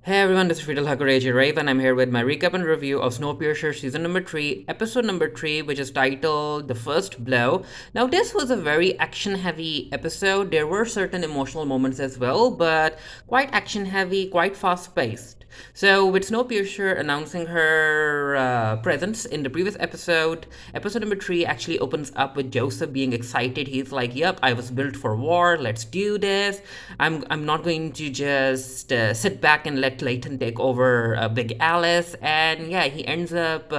Hey everyone, this is Friedel Hakureji Rave, and I'm here with my recap and review of Snowpiercer Season number 3, Episode number 3, which is titled The First Blow. Now, this was a very action heavy episode. There were certain emotional moments as well, but quite action heavy, quite fast paced. So, with Snowpiercer announcing her presence in the previous episode, episode number 3 actually opens up with Joseph being excited. He's like, "Yep, I was built for war. Let's do this. I'm not going to just sit back and let Layton take over Big Alice." And yeah, he ends up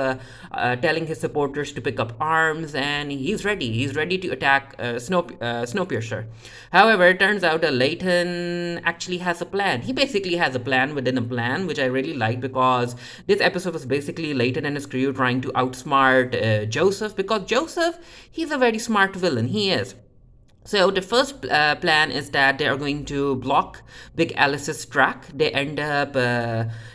telling his supporters to pick up arms, and he's ready. He's ready to attack Snowpiercer. However, it turns out that Layton actually has a plan. He basically has a plan within a plan, which I really like because this episode was basically Layton and his crew trying to outsmart Joseph, because Joseph, he's a very smart villain. He is. So the first plan is that they are going to block Big Alice's track. They end up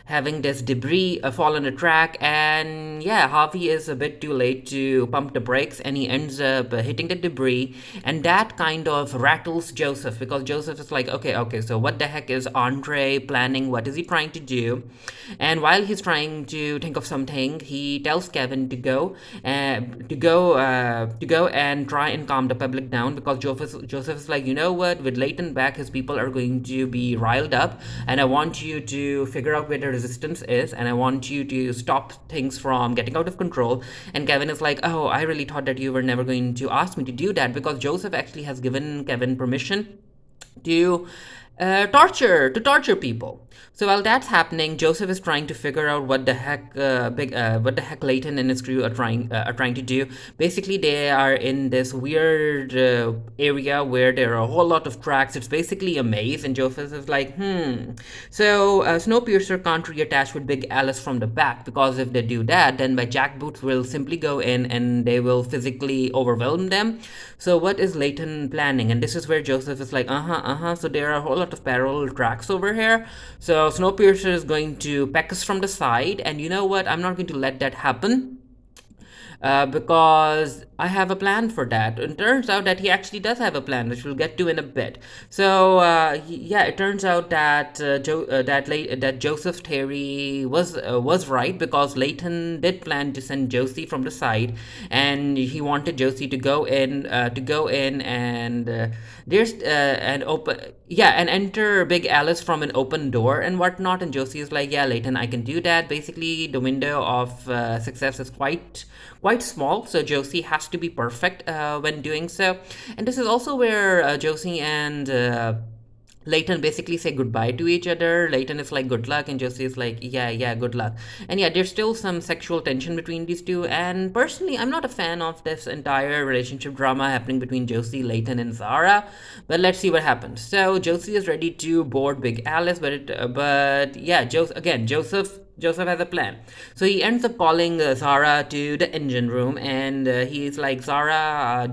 having this debris fall on the track, and yeah, Harvey is a bit too late to pump the brakes, and he ends up hitting the debris, and that kind of rattles Joseph, because Joseph is like, okay, so what the heck is Andre planning? What is he trying to do? And while he's trying to think of something, he tells Kevin to go and try and calm the public down, because Joseph is like, you know what, with Layton back, his people are going to be riled up, and I want you to figure out where the resistance is, and I want you to stop things from getting out of control. And Kevin is like, oh, I really thought that you were never going to ask me to do that, because Joseph actually has given Kevin permission to torture people. So while that's happening, Joseph is trying to figure out what the heck Layton and his crew are trying to do. Basically, they are in this weird area where there are a whole lot of tracks. It's basically a maze, and Joseph is like, So Snowpiercer can't reattach with Big Alice from the back, because if they do that, then my jackboots will simply go in and they will physically overwhelm them. So what is Layton planning? And this is where Joseph is like, So there are a whole lot of parallel tracks over here. So Snowpiercer is going to peck us from the side, and you know what? I'm not going to let that happen, because I have a plan for that. And it turns out that he actually does have a plan, which we'll get to in a bit. So yeah, it turns out that that Joseph theory was right, because Layton did plan to send Josie from the side, and he wanted Josie to go in and there's and open yeah and enter Big Alice from an open door and whatnot. And Josie is like, yeah, Layton, I can do that. Basically, the window of success is quite small, so Josie has to be perfect when doing so. And this is also where Josie and Layton basically say goodbye to each other. Layton is like, good luck, and Josie is like, yeah, good luck. And yeah, there's still some sexual tension between these two, and personally, I'm not a fan of this entire relationship drama happening between Josie, Layton, and Zara, but let's see what happens. So Josie is ready to board Big Alice, but yeah, Joseph has a plan. So he ends up calling Zara to the engine room, and he's like, Zara,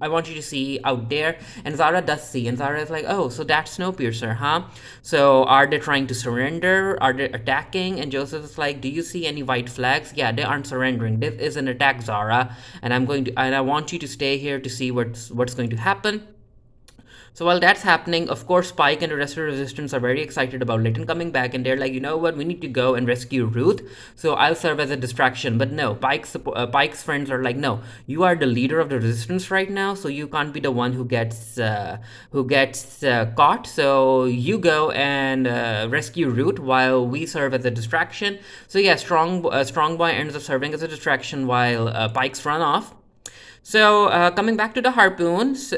I want you to see out there. And Zara does see, and Zara is like, oh, so that's Snowpiercer, huh? So are they trying to surrender? Are they attacking? And Joseph is like, do you see any white flags? Yeah, they aren't surrendering. This is an attack, Zara, and I want you to stay here to see what's going to happen. So while that's happening, of course, Spike and the rest of the Resistance are very excited about Layton coming back, and they're like, you know what, we need to go and rescue Ruth. So I'll serve as a distraction. But no, Pike's friends are like, no, you are the leader of the Resistance right now, so you can't be the one who gets caught. So you go and rescue Ruth while we serve as a distraction. So yeah, Strong Boy ends up serving as a distraction while Pikes run off. So coming back to the harpoons.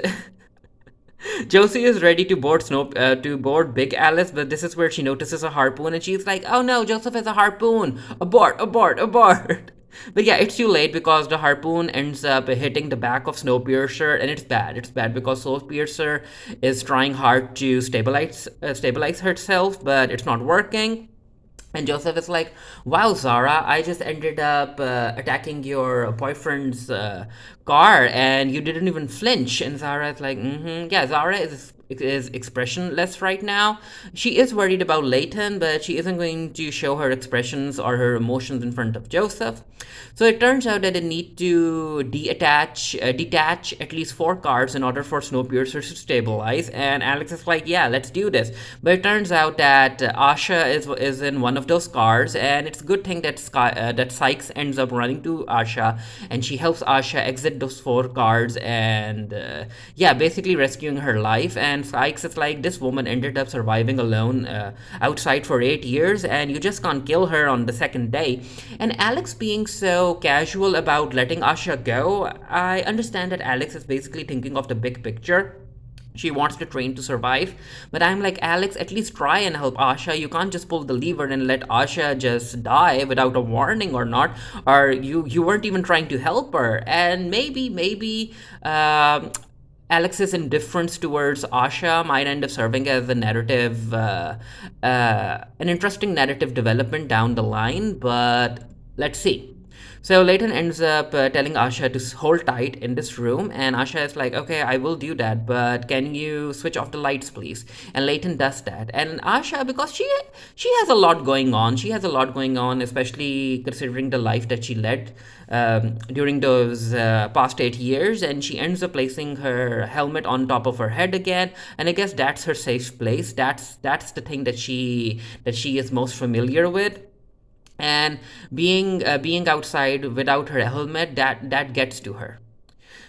Josie is ready to board Big Alice, but this is where she notices a harpoon, and she's like, "Oh no, Joseph has a harpoon! Abort! Abort! Abort!" But yeah, it's too late, because the harpoon ends up hitting the back of Snowpiercer, and it's bad. It's bad because Snowpiercer is trying hard to stabilize herself, but it's not working. And Joseph is like, wow, Zara, I just ended up attacking your boyfriend's car, and you didn't even flinch. And Zara is like, yeah, is expressionless right now. She is worried about Layton, but she isn't going to show her expressions or her emotions in front of Joseph. So it turns out that they need to detach at least 4 cars in order for Snowpiercer to stabilize. And Alex is like, yeah, let's do this. But it turns out that Asha is in one of those cars, and it's a good thing that that Sykes ends up running to Asha, and she helps Asha exit those 4 cars, and yeah, basically rescuing her life. And Sykes is like, this woman ended up surviving alone outside for 8 years, and you just can't kill her on the second day. And Alex being so casual about letting Asha go, I understand that Alex is basically thinking of the big picture. She wants the train to survive, but I'm like, Alex, at least try and help Asha. You can't just pull the lever and let Asha just die without a warning or not, or you weren't even trying to help her. And maybe Alex's indifference towards Asha might end up serving as a narrative, an interesting narrative development down the line, but let's see. So Layton ends up telling Asha to hold tight in this room, and Asha is like, "Okay, I will do that, but can you switch off the lights, please?" And Layton does that, and Asha, because she has a lot going on, especially considering the life that she led during those past 8 years, and she ends up placing her helmet on top of her head again, and I guess that's her safe place. That's the thing that she is most familiar with, and being outside without her helmet, that gets to her.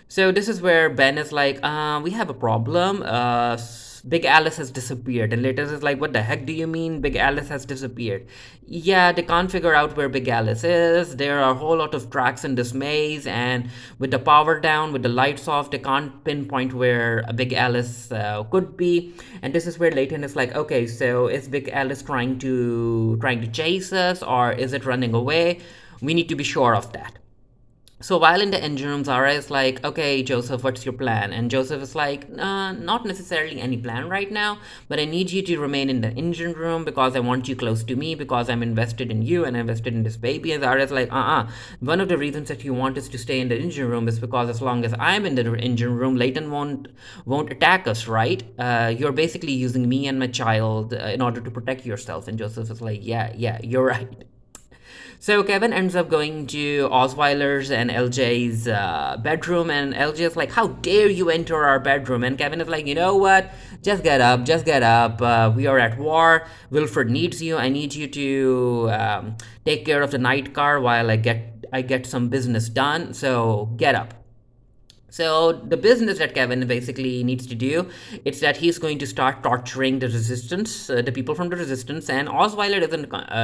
So this is where Ben is like, we have a problem. Big Alice has disappeared. And Layton is like, what the heck do you mean Big Alice has disappeared? Yeah, they can't figure out where Big Alice is. There are a whole lot of tracks in this maze, and with the power down, with the lights off, they can't pinpoint where a Big Alice could be. And this is where Layton is like, okay, so is Big Alice trying to chase us, or is it running away? We need to be sure of that. So while in the engine room, Zara is like, okay, Joseph, what's your plan? And Joseph is like, not necessarily any plan right now, but I need you to remain in the engine room because I want you close to me because I'm invested in you and I'm invested in this baby. And Zara is like, one of the reasons that you want us to stay in the engine room is because as long as I'm in the engine room, Layton won't attack us, right? You're basically using me and my child in order to protect yourself. And Joseph is like, yeah, you're right. So Kevin ends up going to Osweiler's and LJ's bedroom, and LJ is like, "How dare you enter our bedroom?" And Kevin is like, "You know what? Just get up, just get up. We are at war. Wilfred needs you. I need you to take care of the night car while I get some business done. So get up." So the business that Kevin basically needs to do, it's that he's going to start torturing the resistance, the people from the resistance, and Osweiler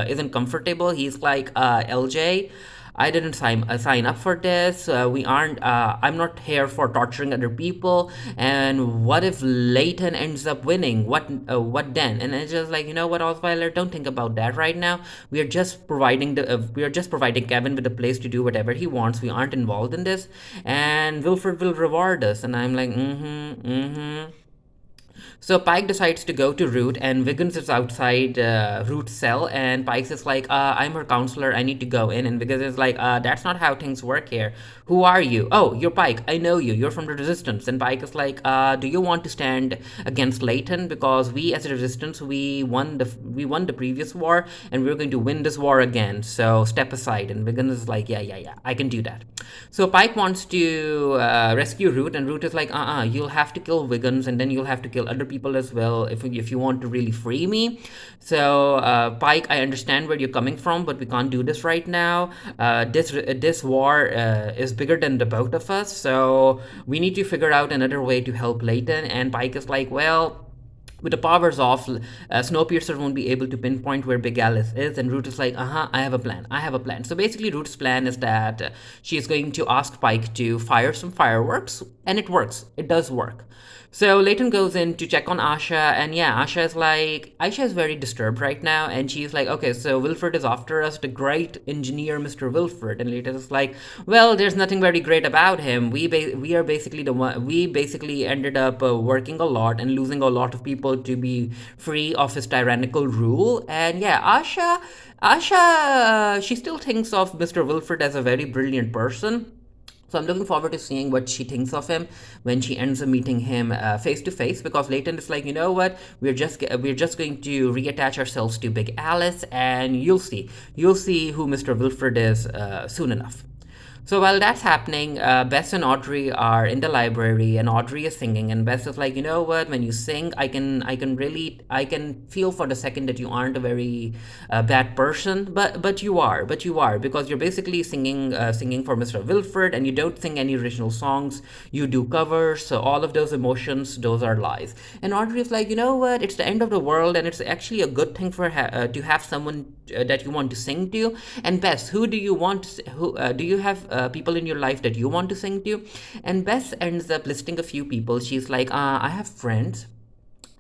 isn't comfortable. He's like, LJ, I didn't sign up for this. We aren't. I'm not here for torturing other people. And what if Layton ends up winning? What then? And it's just like, you know what, Osweiler, don't think about that right now. We are just providing Kevin with a place to do whatever he wants. We aren't involved in this, and Wilfred will reward us. And I'm like, mm-hmm. So Pike decides to go to Root, and Wiggins is outside Root's cell, and Pike is like, I'm her counselor, I need to go in. And Wiggins is like, that's not how things work here. Who are you? Oh, you're Pike. I know you. You're from the Resistance. And Pike is like, do you want to stand against Layton? Because we, as a Resistance, we won the previous war, and we're going to win this war again. So step aside. And Wiggins is like, yeah, I can do that. So Pike wants to rescue Root, and Root is like, you'll have to kill Wiggins, and then you'll have to kill other people as well if you want to really free me. So Pike, I understand where you're coming from, but we can't do this right now. This war is bigger than the both of us, so we need to figure out another way to help Layton. And Pike is like, well, with the powers off, Snowpiercer won't be able to pinpoint where Big Alice is. And Root is like, I have a plan. So basically, Root's plan is that she is going to ask Pike to fire some fireworks, and it works. It does work. So Layton goes in to check on Asha, and yeah, Asha is very disturbed right now, and she's like, okay, so Wilfred is after us, the great engineer, Mr. Wilfred. And Layton is like, well, there's nothing very great about him. We are basically the one. We basically ended up working a lot and losing a lot of people to be free of his tyrannical rule. And yeah, Asha, she still thinks of Mr. Wilfred as a very brilliant person. So I'm looking forward to seeing what she thinks of him when she ends up meeting him face to face. Because Layton is like, you know what, we're just going to reattach ourselves to Big Alice, and you'll see who Mr. Wilfred is soon enough. So while that's happening, Bess and Audrey are in the library, and Audrey is singing, and Bess is like, you know what? When you sing, I can feel for the second that you aren't a very bad person, but you are because you're basically singing for Mr. Wilfred, and you don't sing any original songs. You do covers, so all of those emotions, those are lies. And Audrey is like, you know what? It's the end of the world, and it's actually a good thing to have someone that you want to sing to. And Bess, who do you want? Who do you have people in your life that you want to sing to? And Bess ends up listing a few people. She's like, I have friends.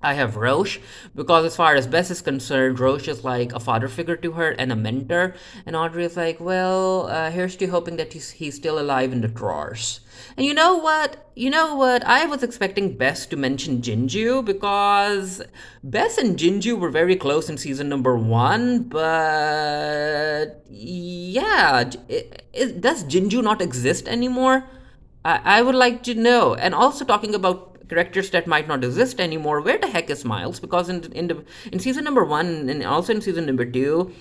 I have Roche, because as far as Bess is concerned, Roche is like a father figure to her and a mentor. And Audrey is like, well, here's to hoping that he's still alive in the drawers. And you know what? You know what? I was expecting Bess to mention Jinju, because Bess and Jinju were very close in season number one, but yeah, does Jinju not exist anymore? I would like to know. And also talking about characters that might not exist anymore, where the heck is Miles? Because in season number one and also in season number two,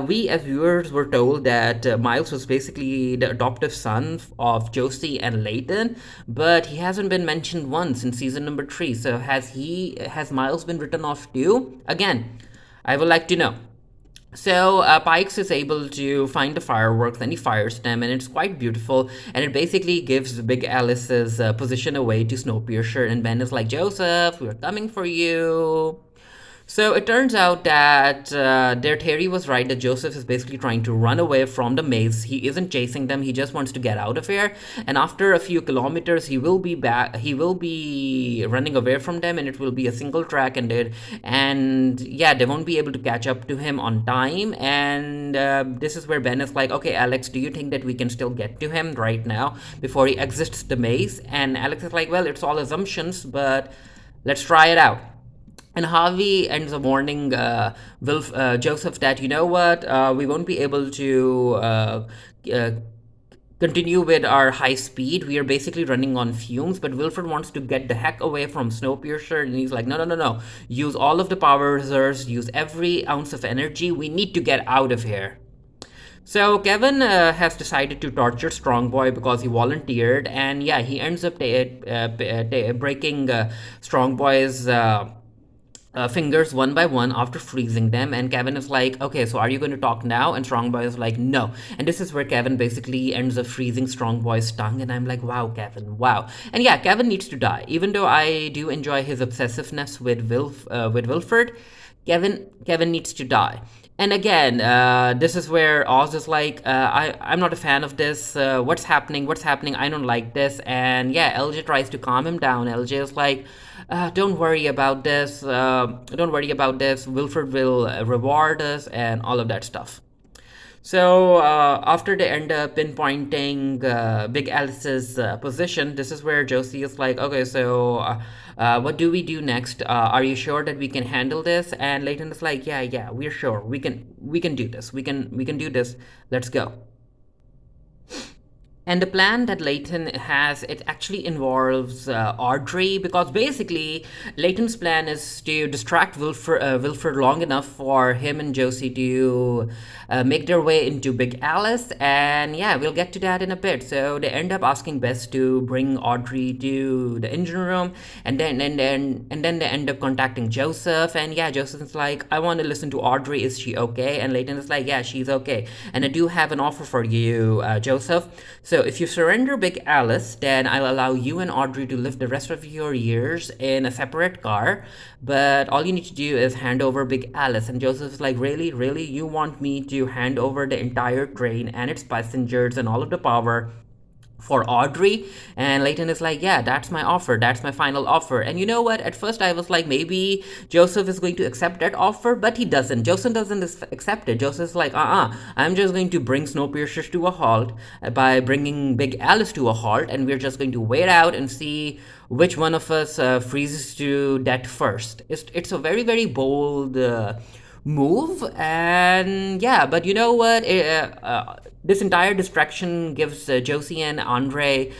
we as viewers were told that Miles was basically the adoptive son of Josie and Layton, but he hasn't been mentioned once in season number three. So has Miles been written off too? Again, I would like to know. So Pikes is able to find the fireworks, and he fires them, and it's quite beautiful. And it basically gives Big Alice's position away to Snowpiercer, and Ben is like, Joseph, we're coming for you. So it turns out that their theory was right, that Joseph is basically trying to run away from the maze. He isn't chasing them, he just wants to get out of here. And after a few kilometers, he will be back. He will be running away from them, and it will be a single track, and yeah, they won't be able to catch up to him on time. And this is where Ben is like, okay, Alex, do you think that we can still get to him right now before he exits the maze? And Alex is like, well, it's all assumptions, but let's try it out. And Harvey ends up warning Joseph that, you know what, we won't be able to uh, continue with our high speed. We are basically running on fumes, but Wilfred wants to get the heck away from Snowpiercer, and he's like, no, no, no, no. Use all of the power reserves, use every ounce of energy. We need to get out of here. So Kevin has decided to torture Strongboy because he volunteered, and yeah, he ends up breaking Strongboy's fingers one by one after freezing them. And Kevin is like, okay, so are you going to talk now? And Strongboy is like, no. And this is where Kevin basically ends up freezing Strongboy's tongue, and I'm like, wow, Kevin, wow. And yeah, Kevin needs to die. Even though I do enjoy his obsessiveness with Wilfred, Kevin needs to die. And again, this is where Oz is like, I'm not a fan of this. What's happening? What's happening? I don't like this. And yeah, LJ tries to calm him down. LJ is like, don't worry about this. Don't worry about this. Wilfred will reward us and all of that stuff. So after they end up pinpointing Big Alice's position, this is where Josie is like, okay, so what do we do next? Are you sure that we can handle this? And Layton is like, yeah, yeah, we're sure. We can do this. We can do this. Let's go. And the plan that Layton has, it actually involves Audrey, because basically Layton's plan is to distract Wilfred long enough for him and Josie to make their way into Big Alice. And yeah, we'll get to that in a bit. So they end up asking Bess to bring Audrey to the engine room, and then they end up contacting Joseph. And yeah, Joseph's like, I want to listen to Audrey. Is she okay? And Layton is like, yeah, she's okay. And I do have an offer for you, Joseph. So if you surrender Big Alice, then I'll allow you and Audrey to live the rest of your years in a separate car. But all you need to do is hand over Big Alice. And Joseph's like, really? Really? You want me to hand over the entire train and its passengers and all of the power for Audrey? And Layton is like, yeah, that's my offer. That's my final offer. And you know what? At first I was like, maybe Joseph is going to accept that offer, but he doesn't. Joseph doesn't accept it. Joseph's like, I'm just going to bring Snowpiercer to a halt by bringing Big Alice to a halt, and we're just going to wait out and see which one of us freezes to death first. It's a very, very bold move. And yeah, but you know what, This entire distraction gives Josie and Andre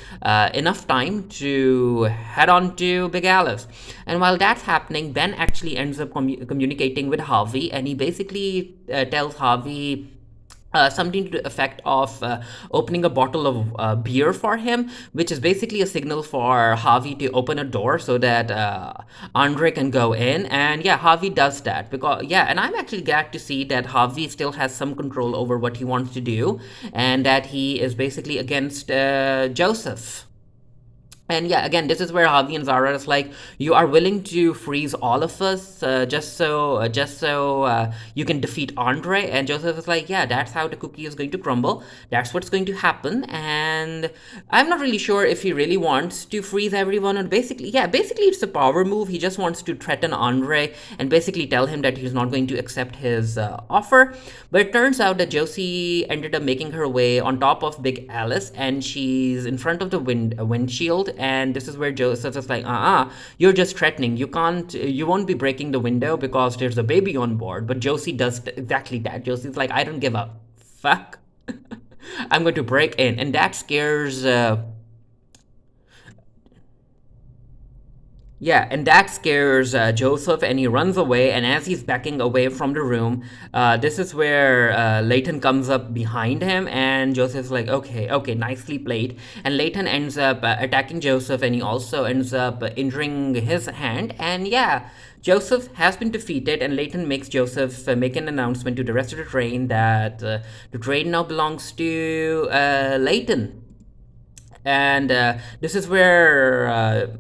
enough time to head on to Big Alice. And while that's happening, Ben actually ends up communicating with Harvey, and he basically tells Harvey something to the effect of opening a bottle of beer for him, which is basically a signal for Harvey to open a door so that Andre can go in. And yeah, Harvey does that because, yeah, and I'm actually glad to see that Harvey still has some control over what he wants to do and that he is basically against Joseph. And yeah, again, this is where Harvey and Zara is like, you are willing to freeze all of us just so you can defeat Andre. And Joseph is like, yeah, that's how the cookie is going to crumble. That's what's going to happen. And I'm not really sure if he really wants to freeze everyone. And basically, yeah, basically it's a power move. He just wants to threaten Andre and basically tell him that he's not going to accept his offer. But it turns out that Josie ended up making her way on top of Big Alice, and she's in front of the windshield. And this is where Joseph is like, you're just threatening. You won't be breaking the window because there's a baby on board. But Josie does exactly that. Josie's like, I don't give a fuck. I'm going to break in. And that scares yeah, and that scares Joseph, and he runs away. And as he's backing away from the room, this is where Layton comes up behind him, and Joseph's like, "Okay, okay, nicely played." And Layton ends up attacking Joseph, and he also ends up injuring his hand. And yeah, Joseph has been defeated, and Layton makes Joseph make an announcement to the rest of the train that the train now belongs to Layton. And this is where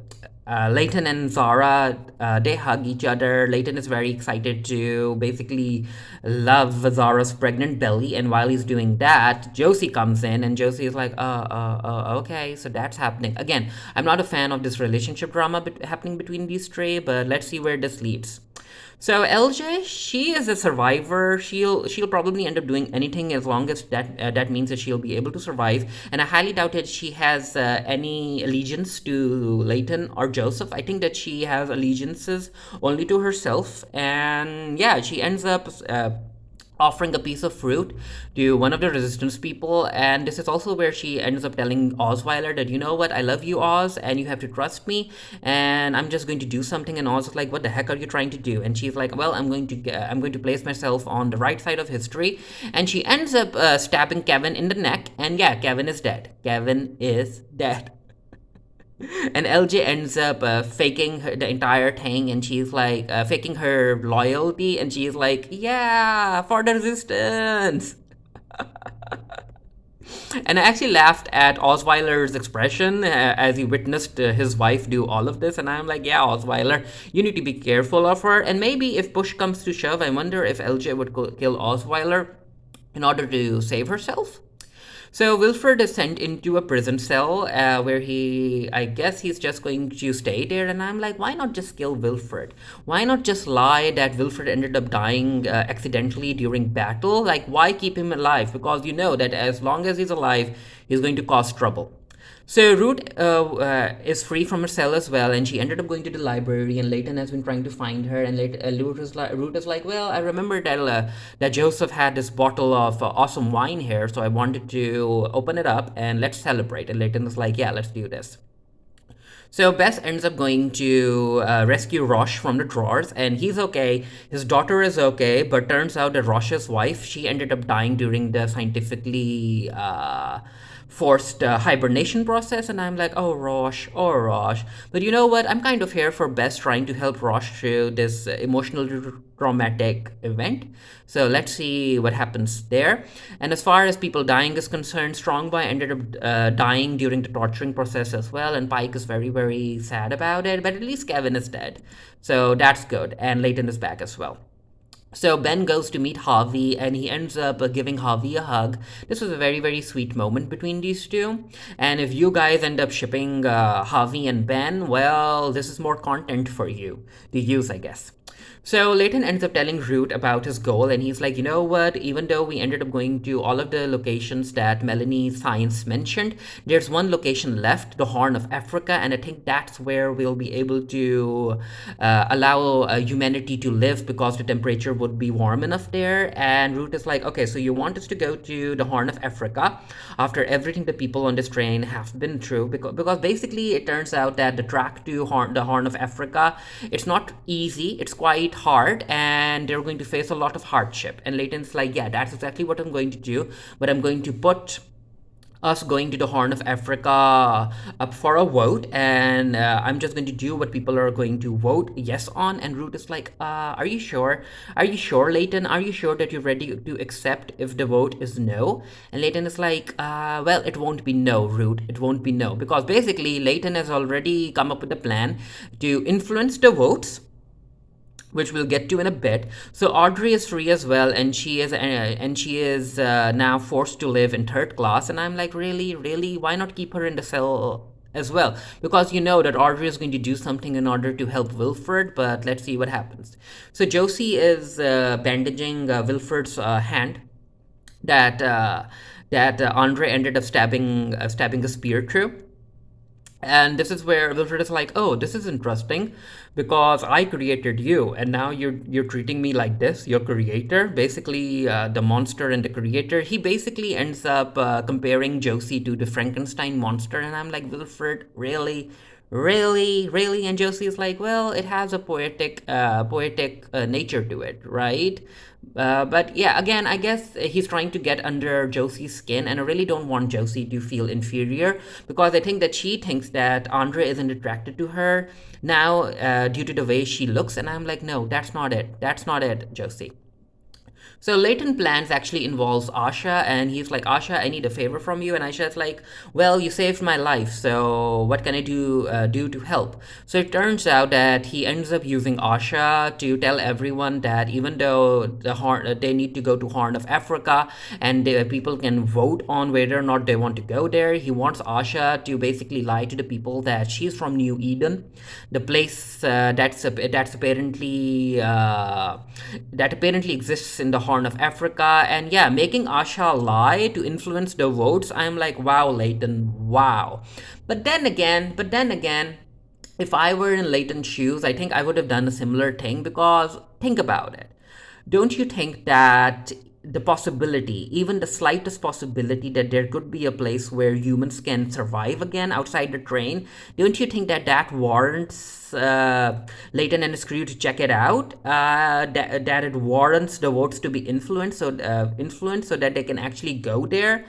Layton and Zara they hug each other. Layton is very excited to basically love Zara's pregnant belly, and while he's doing that, Josie comes in, and Josie is like, okay, so that's happening again. I'm not a fan of this relationship drama happening between these three, but let's see where this leads. So LJ, she is a survivor. She'll probably end up doing anything as long as that means that she'll be able to survive. And I highly doubt that she has any allegiance to Layton or Joseph. I think that she has allegiances only to herself. And yeah, she ends up offering a piece of fruit to one of the resistance people. And this is also where she ends up telling Osweiler that, you know what, I love you, Oz, and you have to trust me, and I'm just going to do something. And Oz is like, what the heck are you trying to do? And she's like, well, I'm going to place myself on the right side of history. And she ends up stabbing Kevin in the neck, and yeah, Kevin is dead. Kevin is dead. And LJ ends up faking the entire thing, and she's like faking her loyalty, and she's like, yeah, for the resistance. And I actually laughed at Osweiler's expression as he witnessed his wife do all of this, and I'm like, yeah, Osweiler, you need to be careful of her. And maybe if push comes to shove, I wonder if LJ would kill Osweiler in order to save herself. So Wilfred is sent into a prison cell where I guess he's just going to stay there. And I'm like, why not just kill Wilfred? Why not just lie that Wilfred ended up dying accidentally during battle? Like, why keep him alive? Because you know that as long as he's alive, he's going to cause trouble. So Ruth is free from her cell as well, and she ended up going to the library. And Layton has been trying to find her. And Ruth is like, well, I remember that Joseph had this bottle of awesome wine here, so I wanted to open it up and let's celebrate. And Layton is like, yeah, let's do this. So Bess ends up going to rescue Rosh from the drawers, and he's okay. His daughter is okay, but turns out that Rosh's wife, she ended up dying during the scientifically forced hibernation process. And I'm like, oh Rosh, oh Rosh. But you know what? I'm kind of here for Bess trying to help Rosh through this emotional traumatic event. So let's see what happens there. And as far as people dying is concerned, Strongboy ended up dying during the torturing process as well, and Pike is very, very sad about it, but at least Kevin is dead. So that's good, and Layton is back as well. So Ben goes to meet Harvey, and he ends up giving Harvey a hug. This was a very, very sweet moment between these two. And if you guys end up shipping Harvey and Ben, well, this is more content for you to use, I guess. So Layton ends up telling Root about his goal, and he's like, you know what? Even though we ended up going to all of the locations that Melanie's science mentioned, there's one location left, the Horn of Africa, and I think that's where we'll be able to allow humanity to live because the temperature would be warm enough there. And Root is like, okay, so you want us to go to the Horn of Africa after everything the people on this train have been through, because basically it turns out that the track to the Horn of Africa, it's not easy, it's quite hard, and they're going to face a lot of hardship. And Layton's like, yeah, that's exactly what I'm going to do, but I'm going to put us going to the Horn of Africa up for a vote, and I'm just going to do what people are going to vote yes on. And Root is like, are you sure? Are you sure, Layton? Are you sure that you're ready to accept if the vote is no? And Layton is like, well, it won't be no, Root. It won't be no. Because basically, Layton has already come up with a plan to influence the votes, which we'll get to in a bit. So Audrey is free as well, and she is now forced to live in third class. And I'm like, really, really, why not keep her in the cell as well? Because you know that Audrey is going to do something in order to help Wilfred, but let's see what happens. So Josie is bandaging Wilfred's hand that Andre ended up stabbing a spear through. And this is where Wilfred is like, "Oh, this is interesting, because I created you, and now you're treating me like this. Your creator, basically the monster and the creator." He basically ends up comparing Josie to the Frankenstein monster, and I'm like, Wilfred, really, really, really? And Josie is like, well, it has a poetic nature to it, right? But yeah, again, I guess he's trying to get under Josie's skin, and I really don't want Josie to feel inferior, because I think that she thinks that Andre isn't attracted to her now due to the way she looks, and I'm like, no, that's not it. That's not it, Josie. So Layton plans actually involves Asha, and he's like, Asha, I need a favor from you. And Asha's like, well, you saved my life, so what can I do to help? So it turns out that he ends up using Asha to tell everyone that even though they need to go to Horn of Africa, and people can vote on whether or not they want to go there, he wants Asha to basically lie to the people that she's from New Eden, the place that apparently exists in the Horn of Africa. And yeah, making Asha lie to influence the votes, I'm like, wow, Layton, wow. But then again, if I were in Layton's shoes, I think I would have done a similar thing, because think about it. Don't you think that the possibility, even the slightest possibility, that there could be a place where humans can survive again outside the train, don't you think that that warrants Layton and his crew to check it out? That it warrants the votes to be influenced so that they can actually go there?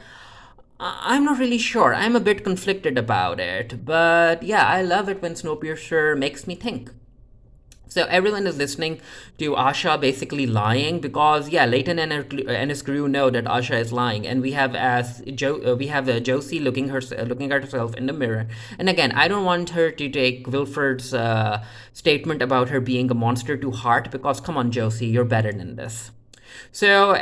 I'm not really sure. I'm a bit conflicted about it. But yeah, I love it when Snowpiercer makes me think. So everyone is listening to Asha basically lying, because yeah, Layton and his crew know that Asha is lying, and we have Josie looking at herself in the mirror. And again, I don't want her to take Wilfred's statement about her being a monster to heart, because come on, Josie, you're better than this. So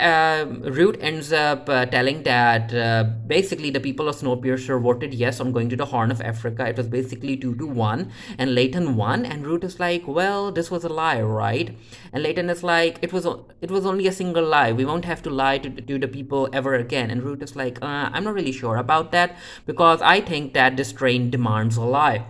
Root ends up telling that basically the people of Snowpiercer voted yes on going to the Horn of Africa. It was basically 2-1, and Layton won. And Root is like, well, this was a lie, right? And Layton is like, it was only a single lie. We won't have to lie to the people ever again. And Root is like, I'm not really sure about that, because I think that this train demands a lie,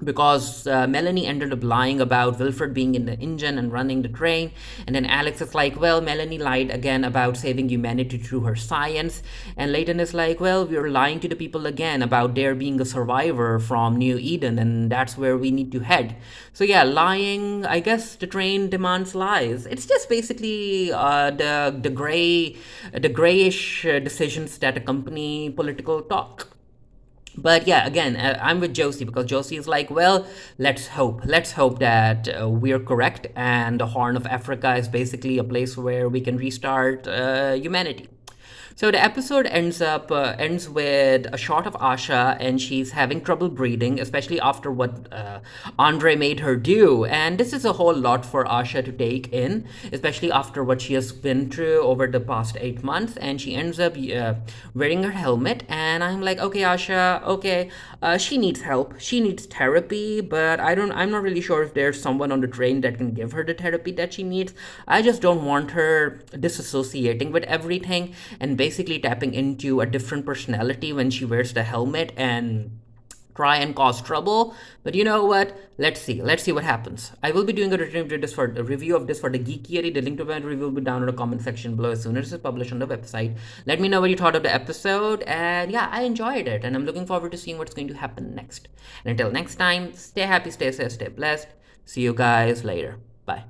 because Melanie ended up lying about Wilfred being in the engine and running the train. And then Alex is like, well, Melanie lied again about saving humanity through her science. And Layton is like, well, we're lying to the people again about there being a survivor from New Eden, and that's where we need to head. So yeah, lying, I guess the train demands lies. It's just basically the grayish decisions that accompany political talk. But yeah, again, I'm with Josie, because Josie is like, well, let's hope that we're correct, and the Horn of Africa is basically a place where we can restart humanity. So the episode ends with a shot of Asha, and she's having trouble breathing, especially after what Andre made her do. And this is a whole lot for Asha to take in, especially after what she has been through over the past 8 months. And she ends up wearing her helmet, and I'm like, okay, Asha, okay, she needs help, she needs therapy, but I'm not really sure if there's someone on the train that can give her the therapy that she needs. I just don't want her disassociating with everything and basically tapping into a different personality when she wears the helmet and try and cause trouble. But you know what? Let's see what happens. I will be doing a review of this for the Geekiary. The link to my review will be down in the comment section below as soon as it's published on the website. Let me know what you thought of the episode, and yeah, I enjoyed it, and I'm looking forward to seeing what's going to happen next. And until next time, stay happy, stay safe, stay blessed. See you guys later. Bye.